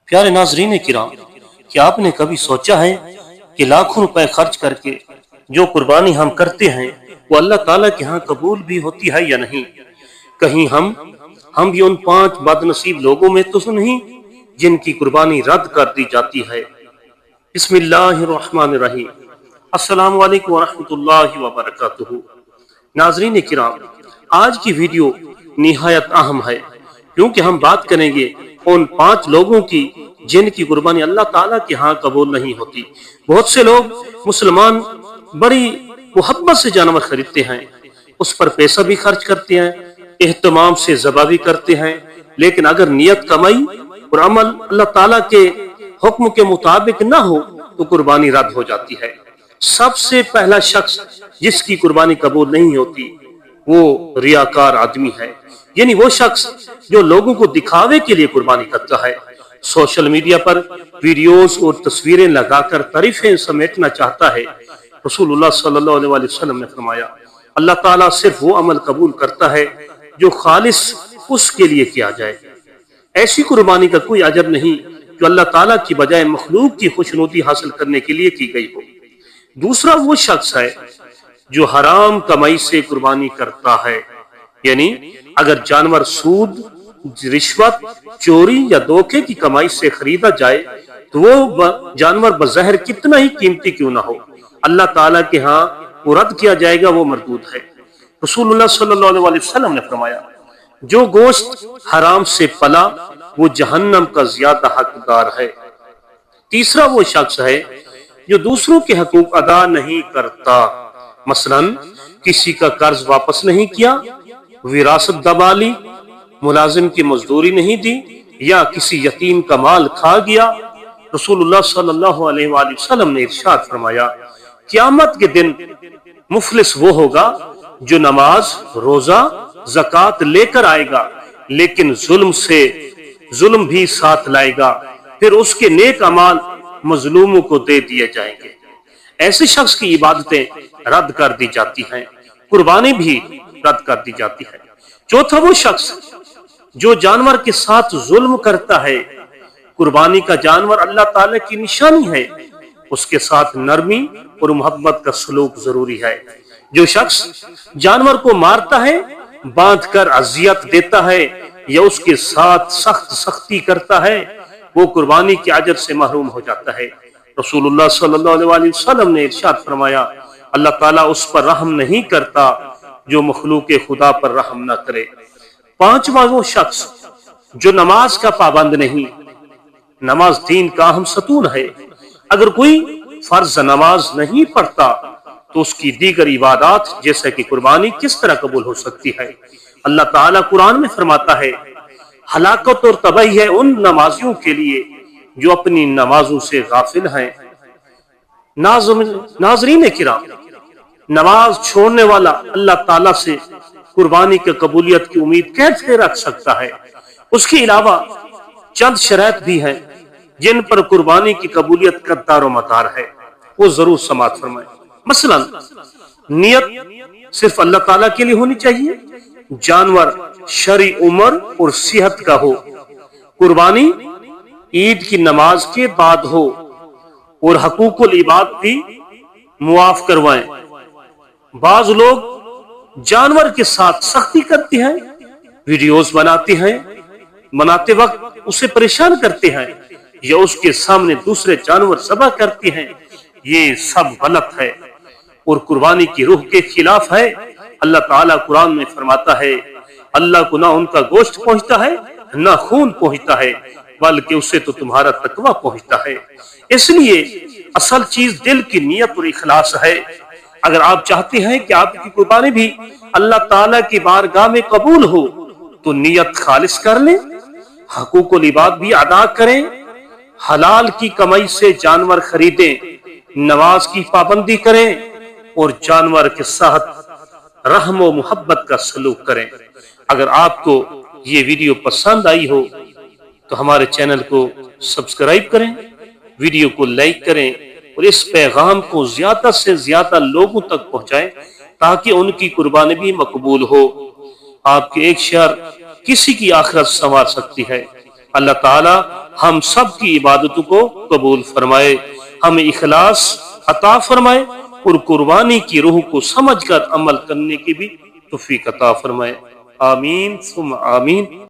प्यारे नाजरीन किराम, क्या आपने कभी सोचा है कि लाखों रुपए खर्च करके जो कुर्बानी हम करते हैं वो अल्लाह ताला के यहाँ कबूल भी होती है या नहीं। कहीं हम भी उन 5 बदनसीब लोगों में तो नहीं जिनकी कुर्बानी रद्द कर दी जाती है। बिस्मिल्लाहिर्रहमानिर्रहीम। अस्सलाम वालेकुम वरहमतुल्लाहि वबरकातुहू। नाजरीन किराम, आज की वीडियो निहायत अहम है क्योंकि हम बात करेंगे उन 5 लोगों की जिनकी कुर्बानी अल्लाह ताला के यहाँ कबूल नहीं होती। बहुत से लोग मुसलमान बड़ी मोहब्बत से जानवर खरीदते हैं, उस पर पैसा भी खर्च करते हैं, एहतमाम से ज़बह भी करते हैं, लेकिन अगर नियत कमाई और अमल अल्लाह ताला के हुक्म के मुताबिक ना हो तो कुर्बानी रद्द हो जाती है। सबसे पहला शख्स जिसकी कुर्बानी कबूल नहीं होती वो रियाकार आदमी है, यानी वो शख्स जो लोगों को दिखावे के लिए कुर्बानी करता है। सोशल मीडिया पर वीडियोस और तस्वीरें लगाकर तारीफें समेटना चाहता है। रसूलुल्लाह सल्लल्लाहु अलैहि वसल्लम ने फरमाया, अल्लाह ताला सिर्फ वो अमल कबूल करता है जो खालिस उसके लिए किया जाए। ऐसी कुर्बानी का कोई अजर नहीं जो अल्लाह ताला की बजाय मखलूक की खुशनुदी हासिल करने के लिए की गई हो। दूसरा वो शख्स है जो हराम कमाई से कुर्बानी करता है, यानी अगर जानवर सूद, रिश्वत, चोरी या धोखे की कमाई से खरीदा जाए तो वो जानवर बज़ाहिर कितना ही कीमती क्यों ना हो, अल्लाह ताला के यहाँ वो रद्द किया जाएगा, वो मरदूद है। रसूलुल्लाह सल्लल्लाहु अलैहि वसल्लम ने फरमाया, जो गोश्त हराम से पला वो जहन्नम का ज्यादा हकदार है। तीसरा वो शख्स है जो दूसरों के हकूक अदा नहीं करता, मसलन किसी का कर्ज वापस नहीं किया, विरासत दबा ली, मुलाजिम की मजदूरी नहीं दी या किसी यतीम का माल खा गया। रसूलुल्लाह सल्लल्लाहु अलैहि वसल्लम ने इरशाद फरमाया, क़यामत के दिन मुफलिस वो होगा जो नमाज, रोजा, ज़कात लेकर आएगा लेकिन जुल्म भी साथ लाएगा, फिर उसके नेक अमाल मजलूमों को दे दिए जाएंगे। ऐसे शख्स की इबादतें रद्द कर दी जाती हैं, कुर्बानी भी रद्द कर दी जाती है। चौथा वो शख्स जो जानवर के साथ जुल्म करता है। कुर्बानी का जानवर अल्लाह ताला की निशानी है, उसके साथ नरमी और मोहब्बत का सलूक जरूरी है। जो शख्स जानवर को मारता है, बांध कर अजियत देता है या उसके साथ सख्ती करता है, वो कुर्बानी के अजर से महरूम हो जाता है। रसूलुल्लाह सल्लल्लाहु अलैहि वसल्लम ने इरशाद फरमाया, अल्लाह ताला उस पर रहम नहीं करता जो मखलूक खुदा पर रहम न करे। पांचवा वो शख्स जो नमाज का पाबंद नहीं। नमाज दीन का अहम सतून है, अगर कोई फर्ज नमाज नहीं पढ़ता तो उसकी दीगर इबादत जैसे कि कुर्बानी किस तरह कबूल हो सकती है। अल्लाह ताला कुरान में फरमाता है, हलाकत और तबाही है उन नमाजियों के लिए जो अपनी नमाजों से गाफिल हैं। नाजरीन किराम, नमाज छोड़ने वाला अल्लाह ताला से कुर्बानी की कबूलियत की उम्मीद कैसे रख सकता है। उसके अलावा चंद शर्त भी हैं जिन पर कुर्बानी की कबूलियत का दारो मदार है, वो जरूर समाअत फरमाएं। मसलन नियत सिर्फ अल्लाह ताला के लिए होनी चाहिए, जानवर शरी उम्र और सेहत का हो, कुर्बानी ईद की नमाज के बाद हो और हकूकुल इबाद भी मुआफ करवाएं। बाज लोग जानवर के साथ सख्ती करते हैं, वीडियोस बनाते वक्त उसे परेशान करते हैं या उसके सामने दूसरे जानवर ज़बह करते हैं। ये सब गलत है और कुर्बानी की रूह के खिलाफ है। अल्लाह ताला कुरान में फरमाता है, अल्लाह को ना उनका गोश्त पहुंचता है ना खून पहुंचता है, बल्कि उससे तो तुम्हारा तकवा पहुंचता है। इसलिए असल चीज दिल की नियत और इखलास है। अगर आप चाहते हैं कि आपकी कुर्बानी भी अल्लाह ताला की बारगाह में कबूल हो तो नियत खालिस कर लें, हकूकुल इबाद भी अदा करें, हलाल की कमाई से जानवर खरीदें, नमाज की पाबंदी करें और जानवर के साथ रहम व मोहब्बत का सलूक करें। अगर आपको ये वीडियो पसंद आई हो तो हमारे चैनल को सब्सक्राइब करें, वीडियो को लाइक करें और इस पैगाम को ज्यादा से ज्यादा लोगों तक पहुंचाएं ताकि उनकी कुर्बानी भी मकबूल हो। आपके एक शेयर किसी की आखिरत संवार सकती है। اللہ تعالی ہم سب کی عبادتوں کو قبول فرمائے، ہمیں اخلاص عطا فرمائے اور قربانی کی روح کو سمجھ کر عمل کرنے کی بھی توفیق عطا فرمائے۔ آمین ثم آمین۔